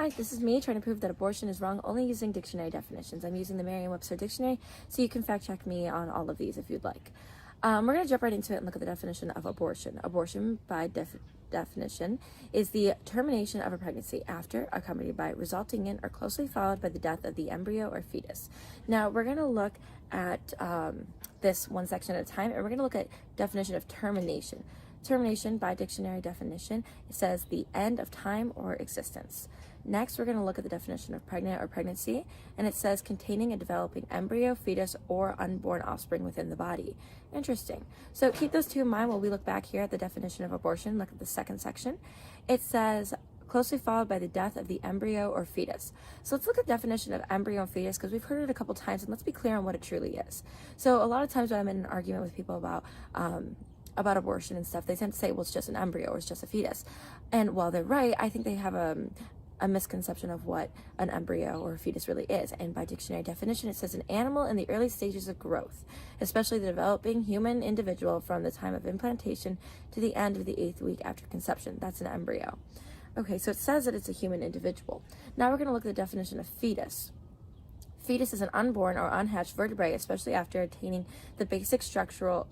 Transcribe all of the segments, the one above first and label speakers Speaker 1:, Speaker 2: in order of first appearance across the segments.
Speaker 1: Hi, this is me trying to prove that abortion is wrong only using dictionary definitions. I'm using the Merriam-Webster dictionary, so you can fact check me on all of these if you'd like. We're going to jump right into it and look at the definition of abortion. Abortion, by definition, is the termination of a pregnancy after, accompanied by, resulting in, or closely followed by the death of the embryo or fetus. Now, we're going to look at this one section at a time, and we're going to look at definition of termination. Termination, by dictionary definition, it says the end of time or existence. Next, we're going to look at the definition of pregnant or pregnancy, and it says containing a developing embryo, fetus, or unborn offspring within the body. Interesting. So keep those two in mind while we look back here at the definition of abortion. Look at the second section. It says closely followed by the death of the embryo or fetus. So let's look at the definition of embryo and fetus, because we've heard it a couple times, and let's be clear on what it truly is. So a lot of times when I'm in an argument with people about abortion and stuff, they tend to say, well, it's just an embryo or it's just a fetus. And while they're right, I think they have a misconception of what an embryo or a fetus really is. And by dictionary definition, it says an animal in the early stages of growth, especially the developing human individual from the time of implantation to the end of the 8th week after conception. That's an embryo. Okay, so it says that it's a human individual. Now we're going to look at the definition of fetus. Fetus is an unborn or unhatched vertebrae, especially after attaining the basic structural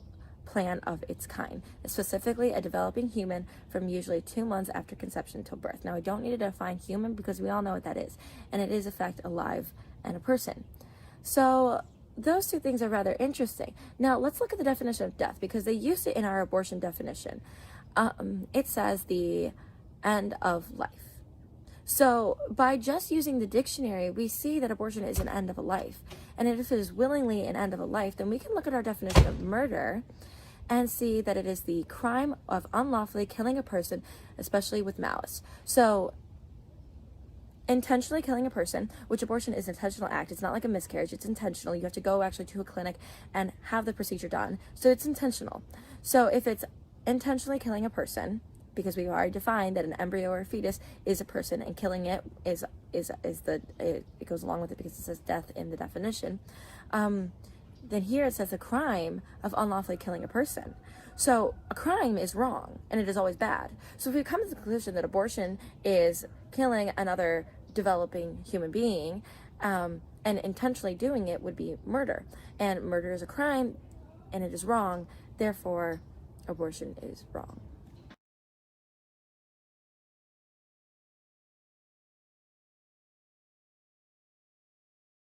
Speaker 1: plan of its kind, specifically a developing human from usually 2 months after conception till birth. Now, we don't need to define human because we all know what that is, and it is in fact alive and a person. So those two things are rather interesting. Now, let's look at the definition of death, because they used it in our abortion definition. It says the end of life. So by just using the dictionary, we see that abortion is an end of a life. And if it is willingly an end of a life, then we can look at our definition of murder and see that it is the crime of unlawfully killing a person, especially with malice. So intentionally killing a person, which abortion is an intentional act. It's not like a miscarriage. It's intentional. You have to go actually to a clinic and have the procedure done. So it's intentional. So if it's intentionally killing a person, because we've already defined that an embryo or a fetus is a person, and killing it it goes along with it because it says death in the definition. Then here it says a crime of unlawfully killing a person. So a crime is wrong, and it is always bad. So if we come to the conclusion that abortion is killing another developing human being, and intentionally doing it would be murder, and murder is a crime, and it is wrong. Therefore, abortion is wrong.